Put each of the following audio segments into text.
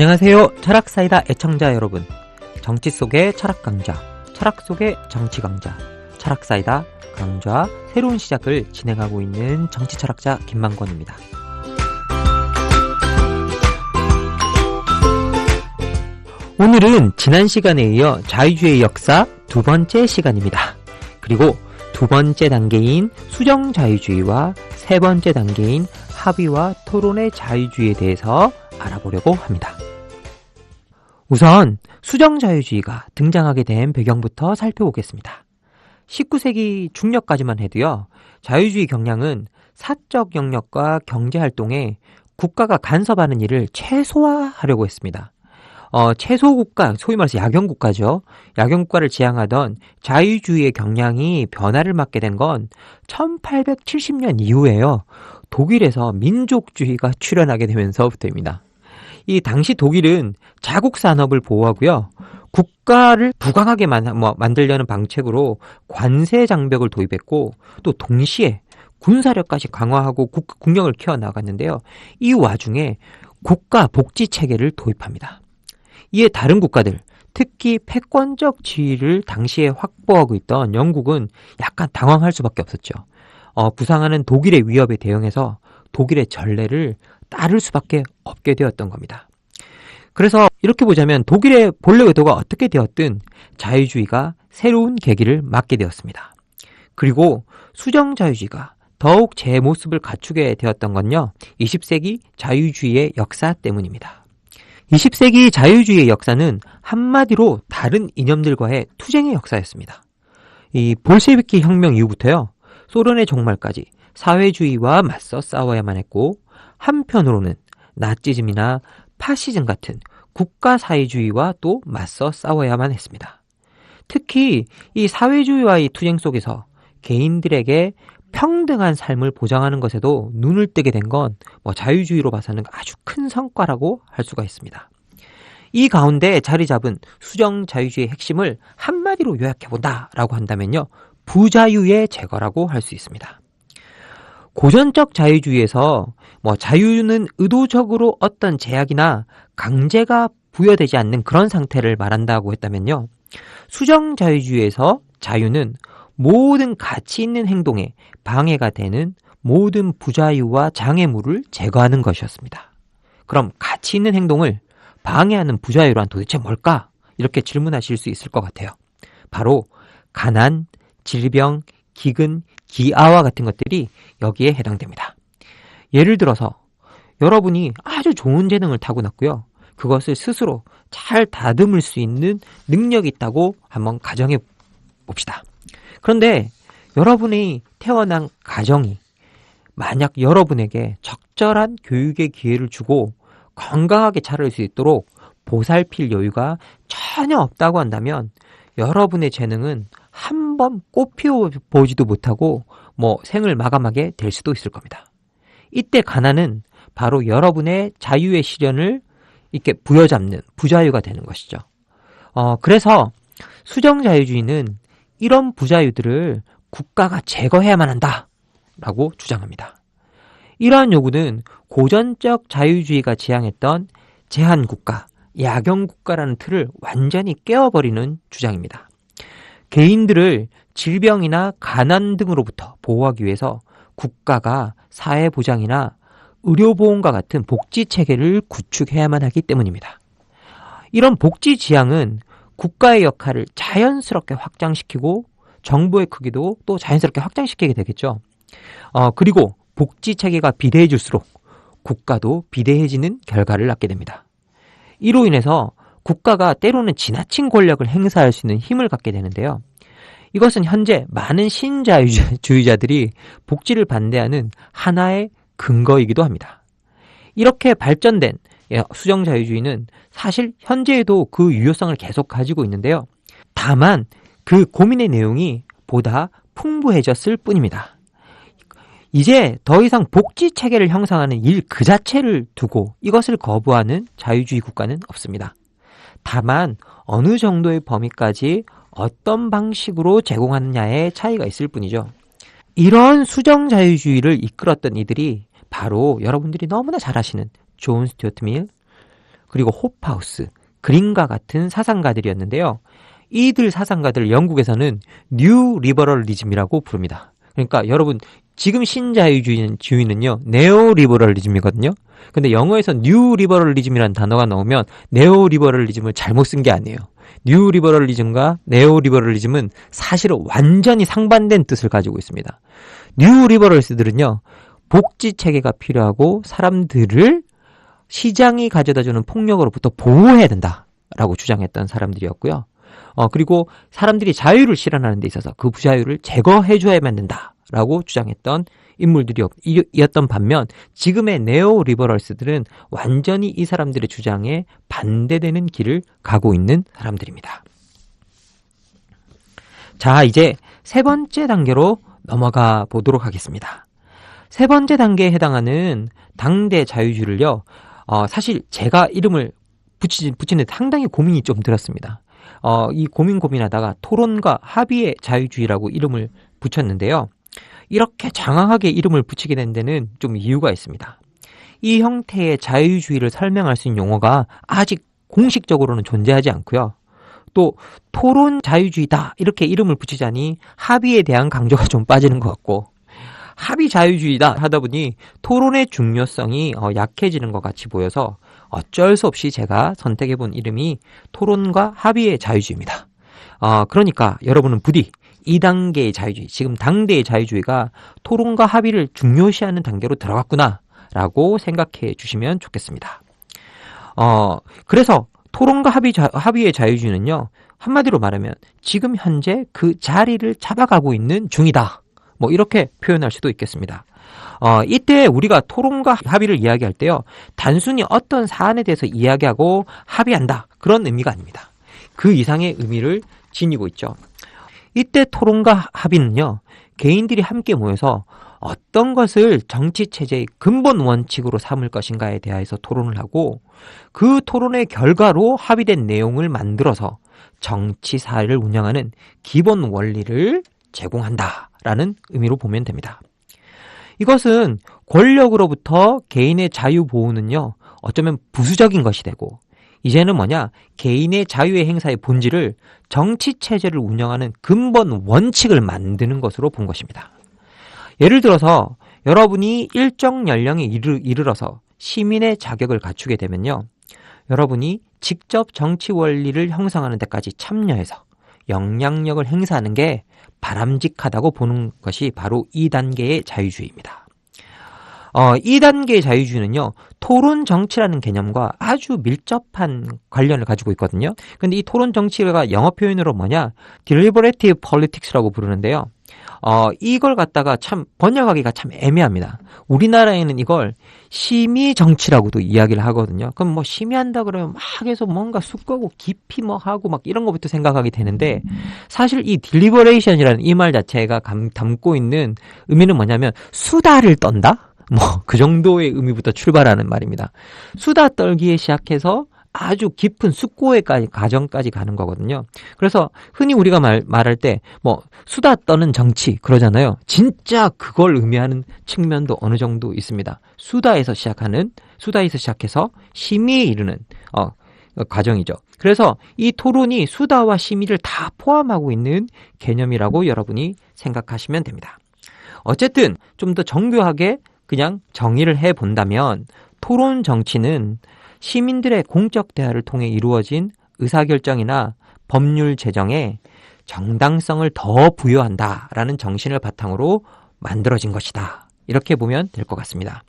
안녕하세요. 철학사이다 애청자 여러분. 정치 속의 철학 강좌, 철학 속의 정치 강좌, 철학사이다 강좌 새로운 시작을 진행하고 있는 정치철학자 김만권입니다. 오늘은 지난 시간에 이어 자유주의 역사 두 번째 시간입니다. 그리고 두 번째 단계인 수정자유주의와 세 번째 단계인 합의와 토론의 자유주의에 대해서 알아보려고 합니다. 우선 수정자유주의가 등장하게 된 배경부터 살펴보겠습니다. 19세기 중葉까지만 해도요, 자유주의 경향은 사적 영역과 경제활동에 국가가 간섭하는 일을 최소화하려고 했습니다. 최소국가, 소위 말해서 야경국가죠. 야경국가를 지향하던 자유주의의 경향이 변화를 맞게 된 건 1870년 이후에요. 독일에서 민족주의가 출현하게 되면서부터입니다. 이 당시 독일은 자국 산업을 보호하고요, 국가를 부강하게 만들려는 방책으로 관세 장벽을 도입했고, 또 동시에 군사력까지 강화하고 국력을 키워나갔는데요. 이 와중에 국가 복지 체계를 도입합니다. 이에 다른 국가들, 특히 패권적 지위를 당시에 확보하고 있던 영국은 약간 당황할 수밖에 없었죠. 부상하는 독일의 위협에 대응해서 독일의 전례를 따를 수밖에 없게 되었던 겁니다. 그래서 이렇게 보자면 독일의 본래 의도가 어떻게 되었든 자유주의가 새로운 계기를 맞게 되었습니다. 그리고 수정자유주의가 더욱 제 모습을 갖추게 되었던 건요, 20세기 자유주의의 역사 때문입니다. 20세기 자유주의의 역사는 한마디로 다른 이념들과의 투쟁의 역사였습니다. 이 볼셰비키 혁명 이후부터요, 소련의 종말까지 사회주의와 맞서 싸워야만 했고, 한편으로는 나치즘이나 파시즘 같은 국가사회주의와 또 맞서 싸워야만 했습니다. 특히 이 사회주의와의 투쟁 속에서 개인들에게 평등한 삶을 보장하는 것에도 눈을 뜨게 된 건 자유주의로 봐서는 아주 큰 성과라고 할 수가 있습니다. 이 가운데 자리 잡은 수정자유주의의 핵심을 한마디로 요약해본다라고 한다면요, 부자유의 제거라고 할 수 있습니다. 고전적 자유주의에서 자유는 의도적으로 어떤 제약이나 강제가 부여되지 않는 그런 상태를 말한다고 했다면요, 수정자유주의에서 자유는 모든 가치 있는 행동에 방해가 되는 모든 부자유와 장애물을 제거하는 것이었습니다. 그럼 가치 있는 행동을 방해하는 부자유란 도대체 뭘까? 이렇게 질문하실 수 있을 것 같아요. 바로 가난, 질병, 기근, 기아와 같은 것들이 여기에 해당됩니다. 예를 들어서 여러분이 아주 좋은 재능을 타고났고요, 그것을 스스로 잘 다듬을 수 있는 능력이 있다고 한번 가정해 봅시다. 그런데 여러분이 태어난 가정이 만약 여러분에게 적절한 교육의 기회를 주고 건강하게 자랄 수 있도록 보살필 여유가 전혀 없다고 한다면 여러분의 재능은 한 번 꽃 피워보지도 못하고 생을 마감하게 될 수도 있을 겁니다. 이때 가난은 바로 여러분의 자유의 실현을 이렇게 부여잡는 부자유가 되는 것이죠. 그래서 수정자유주의는 이런 부자유들을 국가가 제거해야만 한다라고 주장합니다. 이러한 요구는 고전적 자유주의가 지향했던 제한국가, 야경국가라는 틀을 완전히 깨워버리는 주장입니다. 개인들을 질병이나 가난 등으로부터 보호하기 위해서 국가가 사회보장이나 의료보험과 같은 복지체계를 구축해야만 하기 때문입니다. 이런 복지 지향은 국가의 역할을 자연스럽게 확장시키고 정부의 크기도 또 자연스럽게 확장시키게 되겠죠. 그리고 복지체계가 비대해질수록 국가도 비대해지는 결과를 낳게 됩니다. 이로 인해서 국가가 때로는 지나친 권력을 행사할 수 있는 힘을 갖게 되는데요. 이것은 현재 많은 신자유주의자들이 복지를 반대하는 하나의 근거이기도 합니다. 이렇게 발전된 수정자유주의는 사실 현재에도 그 유효성을 계속 가지고 있는데요. 다만 그 고민의 내용이 보다 풍부해졌을 뿐입니다. 이제 더 이상 복지 체계를 형성하는 일 그 자체를 두고 이것을 거부하는 자유주의 국가는 없습니다. 다만 어느 정도의 범위까지 어떤 방식으로 제공하느냐의 차이가 있을 뿐이죠. 이런 수정자유주의를 이끌었던 이들이 바로 여러분들이 너무나 잘 아시는 존 스튜어트 밀, 그리고 호프하우스, 그린과 같은 사상가들이었는데요. 이들 사상가들 영국에서는 뉴 리버럴리즘이라고 부릅니다. 그러니까 여러분 지금 신자유주의는요 네오 리버럴리즘이거든요. 근데 영어에서 뉴 리버럴리즘이라는 단어가 나오면 네오 리버럴리즘을 잘못 쓴 게 아니에요. 뉴 리버럴리즘과 네오 리버럴리즘은 사실은 완전히 상반된 뜻을 가지고 있습니다. 뉴 리버럴스들은요 복지 체계가 필요하고 사람들을 시장이 가져다주는 폭력으로부터 보호해야 된다라고 주장했던 사람들이었고요. 그리고 사람들이 자유를 실현하는 데 있어서 그 부자유를 제거해줘야만 된다라고 주장했던 인물들이었던 반면 지금의 네오 리버럴스들은 완전히 이 사람들의 주장에 반대되는 길을 가고 있는 사람들입니다. 자, 이제 세 번째 단계로 넘어가 보도록 하겠습니다. 세 번째 단계에 해당하는 당대 자유주의를요, 사실 제가 이름을 붙이는데 상당히 고민이 좀 들었습니다. 이 고민하다가 토론과 합의의 자유주의라고 이름을 붙였는데요. 이렇게 장황하게 이름을 붙이게 된 데는 좀 이유가 있습니다. 이 형태의 자유주의를 설명할 수 있는 용어가 아직 공식적으로는 존재하지 않고요. 또 토론 자유주의다 이렇게 이름을 붙이자니 합의에 대한 강조가 좀 빠지는 것 같고 합의 자유주의다 하다 보니 토론의 중요성이 약해지는 것 같이 보여서 어쩔 수 없이 제가 선택해본 이름이 토론과 합의의 자유주의입니다. 그러니까 여러분은 부디 2단계의 자유주의, 지금 당대의 자유주의가 토론과 합의를 중요시하는 단계로 들어갔구나 라고 생각해 주시면 좋겠습니다. 그래서 토론과 합의의 자유주의는요, 한마디로 말하면 지금 현재 그 자리를 잡아가고 있는 중이다. 뭐 이렇게 표현할 수도 있겠습니다. 이때 우리가 토론과 합의를 이야기할 때요, 단순히 어떤 사안에 대해서 이야기하고 합의한다. 그런 의미가 아닙니다. 그 이상의 의미를 지니고 있죠. 이때 토론과 합의는요, 개인들이 함께 모여서 어떤 것을 정치체제의 근본 원칙으로 삼을 것인가에 대해서 토론을 하고 그 토론의 결과로 합의된 내용을 만들어서 정치사회를 운영하는 기본 원리를 제공한다라는 의미로 보면 됩니다. 이것은 권력으로부터 개인의 자유 보호는요, 어쩌면 부수적인 것이 되고 이제는 개인의 자유의 행사의 본질을 정치체제를 운영하는 근본 원칙을 만드는 것으로 본 것입니다. 예를 들어서 여러분이 일정 연령에 이르러서 시민의 자격을 갖추게 되면요, 여러분이 직접 정치 원리를 형성하는 데까지 참여해서 영향력을 행사하는 게 바람직하다고 보는 것이 바로 2단계의 자유주의입니다. 2단계의 자유주의는요, 토론 정치라는 개념과 아주 밀접한 관련을 가지고 있거든요. 근데 이 토론 정치가 영어 표현으로 deliberative politics라고 부르는데요. 이걸 갖다가 참 번역하기가 참 애매합니다. 우리나라에는 이걸 심의 정치라고도 이야기를 하거든요. 그럼 심의한다 그러면 막 해서 뭔가 숙고하고 깊이 하고 막 이런 것부터 생각하게 되는데, 사실 이 deliberation이라는 이 말 자체가 담고 있는 의미는 뭐냐면 수다를 떤다? 그 정도의 의미부터 출발하는 말입니다. 수다 떨기에 시작해서 아주 깊은 숙고의 과정까지 가는 거거든요. 그래서 흔히 우리가 말할 때 수다 떠는 정치 그러잖아요. 진짜 그걸 의미하는 측면도 어느 정도 있습니다. 수다에서 시작해서 심의에 이르는 과정이죠. 그래서 이 토론이 수다와 심의를 다 포함하고 있는 개념이라고 여러분이 생각하시면 됩니다. 어쨌든 좀 더 정교하게 그냥 정의를 해본다면 토론 정치는 시민들의 공적 대화를 통해 이루어진 의사결정이나 법률 제정에 정당성을 더 부여한다라는 정신을 바탕으로 만들어진 것이다. 이렇게 보면 될 것 같습니다.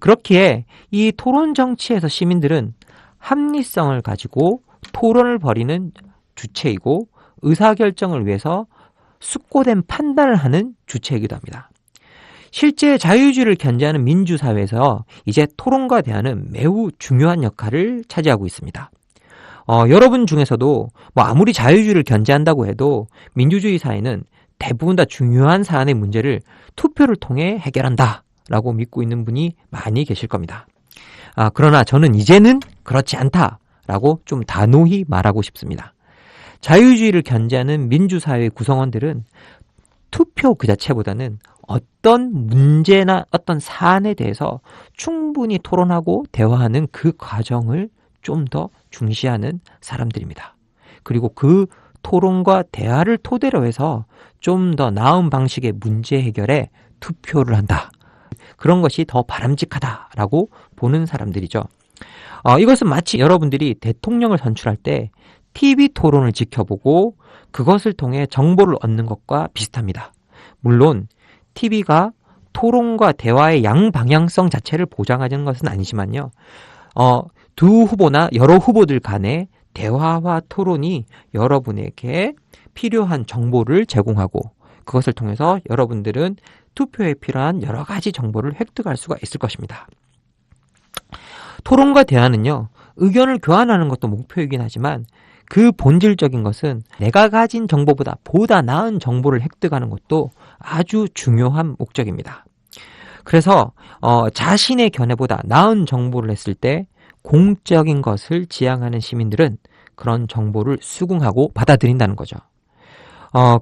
그렇기에 이 토론 정치에서 시민들은 합리성을 가지고 토론을 벌이는 주체이고 의사결정을 위해서 숙고된 판단을 하는 주체이기도 합니다. 실제 자유주의를 견지하는 민주사회에서 이제 토론과 대화는 매우 중요한 역할을 차지하고 있습니다. 여러분 중에서도 아무리 자유주의를 견지한다고 해도 민주주의 사회는 대부분 다 중요한 사안의 문제를 투표를 통해 해결한다라고 믿고 있는 분이 많이 계실 겁니다. 그러나 저는 이제는 그렇지 않다라고 좀 단호히 말하고 싶습니다. 자유주의를 견지하는 민주사회의 구성원들은 투표 그 자체보다는 어떤 문제나 어떤 사안에 대해서 충분히 토론하고 대화하는 그 과정을 좀 더 중시하는 사람들입니다. 그리고 그 토론과 대화를 토대로 해서 좀 더 나은 방식의 문제 해결에 투표를 한다. 그런 것이 더 바람직하다라고 보는 사람들이죠. 이것은 마치 여러분들이 대통령을 선출할 때 TV 토론을 지켜보고 그것을 통해 정보를 얻는 것과 비슷합니다. 물론 TV가 토론과 대화의 양방향성 자체를 보장하는 것은 아니지만요. 두 후보나 여러 후보들 간의 대화와 토론이 여러분에게 필요한 정보를 제공하고 그것을 통해서 여러분들은 투표에 필요한 여러 가지 정보를 획득할 수가 있을 것입니다. 토론과 대화는요, 의견을 교환하는 것도 목표이긴 하지만 그 본질적인 것은 내가 가진 정보보다 보다 나은 정보를 획득하는 것도 아주 중요한 목적입니다. 그래서 자신의 견해보다 나은 정보를 냈을 때 공적인 것을 지향하는 시민들은 그런 정보를 수긍하고 받아들인다는 거죠.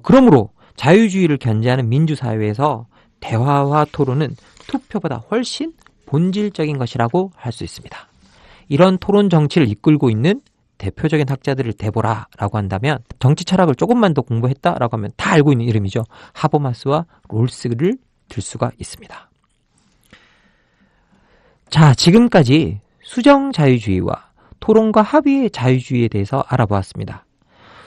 그러므로 자유주의를 견지하는 민주사회에서 대화와 토론은 투표보다 훨씬 본질적인 것이라고 할 수 있습니다. 이런 토론 정치를 이끌고 있는 대표적인 학자들을 대보라라고 한다면 정치 철학을 조금만 더 공부했다라고 하면 다 알고 있는 이름이죠. 하버마스와 롤스를 들 수가 있습니다. 자, 지금까지 수정 자유주의와 토론과 합의의 자유주의에 대해서 알아보았습니다.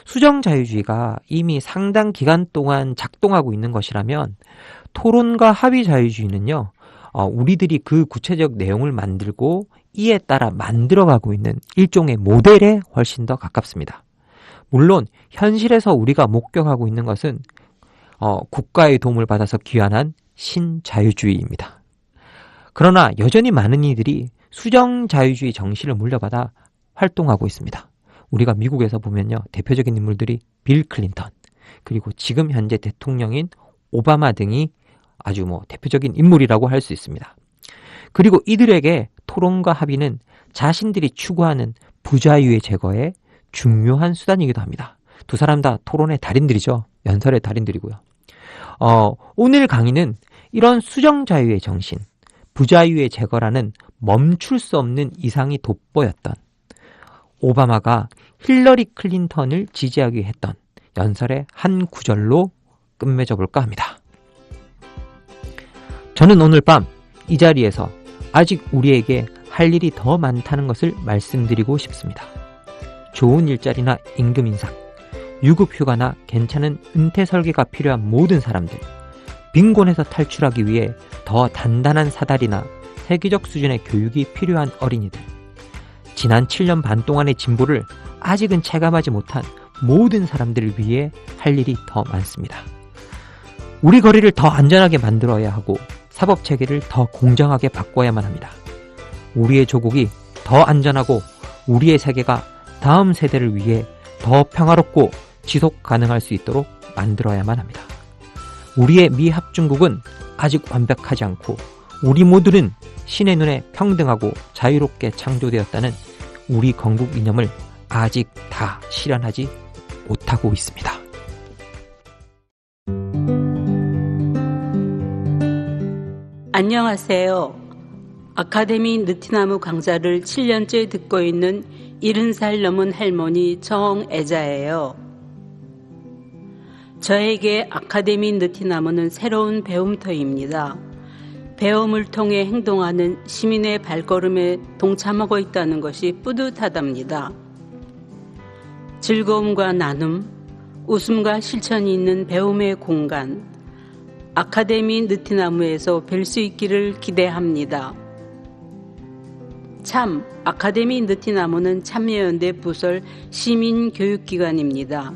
수정 자유주의가 이미 상당 기간 동안 작동하고 있는 것이라면 토론과 합의 자유주의는요, 우리들이 그 구체적 내용을 만들고 이에 따라 만들어가고 있는 일종의 모델에 훨씬 더 가깝습니다. 물론 현실에서 우리가 목격하고 있는 것은 국가의 도움을 받아서 귀환한 신자유주의입니다. 그러나 여전히 많은 이들이 수정 자유주의 정신을 물려받아 활동하고 있습니다. 우리가 미국에서 보면요, 대표적인 인물들이 빌 클린턴, 그리고 지금 현재 대통령인 오바마 등이 아주 대표적인 인물이라고 할 수 있습니다. 그리고 이들에게 토론과 합의는 자신들이 추구하는 부자유의 제거에 중요한 수단이기도 합니다. 두 사람 다 토론의 달인들이죠. 연설의 달인들이고요. 오늘 강의는 이런 수정자유의 정신, 부자유의 제거라는 멈출 수 없는 이상이 돋보였던 오바마가 힐러리 클린턴을 지지하기 했던 연설의 한 구절로 끝맺어 볼까 합니다. 저는 오늘 밤 이 자리에서 아직 우리에게 할 일이 더 많다는 것을 말씀드리고 싶습니다. 좋은 일자리나 임금 인상, 유급 휴가나 괜찮은 은퇴 설계가 필요한 모든 사람들, 빈곤에서 탈출하기 위해 더 단단한 사다리나 세계적 수준의 교육이 필요한 어린이들, 지난 7년 반 동안의 진보를 아직은 체감하지 못한 모든 사람들을 위해 할 일이 더 많습니다. 우리 거리를 더 안전하게 만들어야 하고 사법체계를 더 공정하게 바꿔야만 합니다. 우리의 조국이 더 안전하고 우리의 세계가 다음 세대를 위해 더 평화롭고 지속 가능할 수 있도록 만들어야만 합니다. 우리의 미합중국은 아직 완벽하지 않고 우리 모두는 신의 눈에 평등하고 자유롭게 창조되었다는 우리 건국 이념을 아직 다 실현하지 못하고 있습니다. 안녕하세요. 아카데미 느티나무 강좌를 7년째 듣고 있는 70살 넘은 할머니 정애자예요. 저에게 아카데미 느티나무는 새로운 배움터입니다. 배움을 통해 행동하는 시민의 발걸음에 동참하고 있다는 것이 뿌듯하답니다. 즐거움과 나눔, 웃음과 실천이 있는 배움의 공간, 아카데미 느티나무에서 뵐 수 있기를 기대합니다. 참, 아카데미 느티나무는 참여연대 부설 시민교육기관입니다.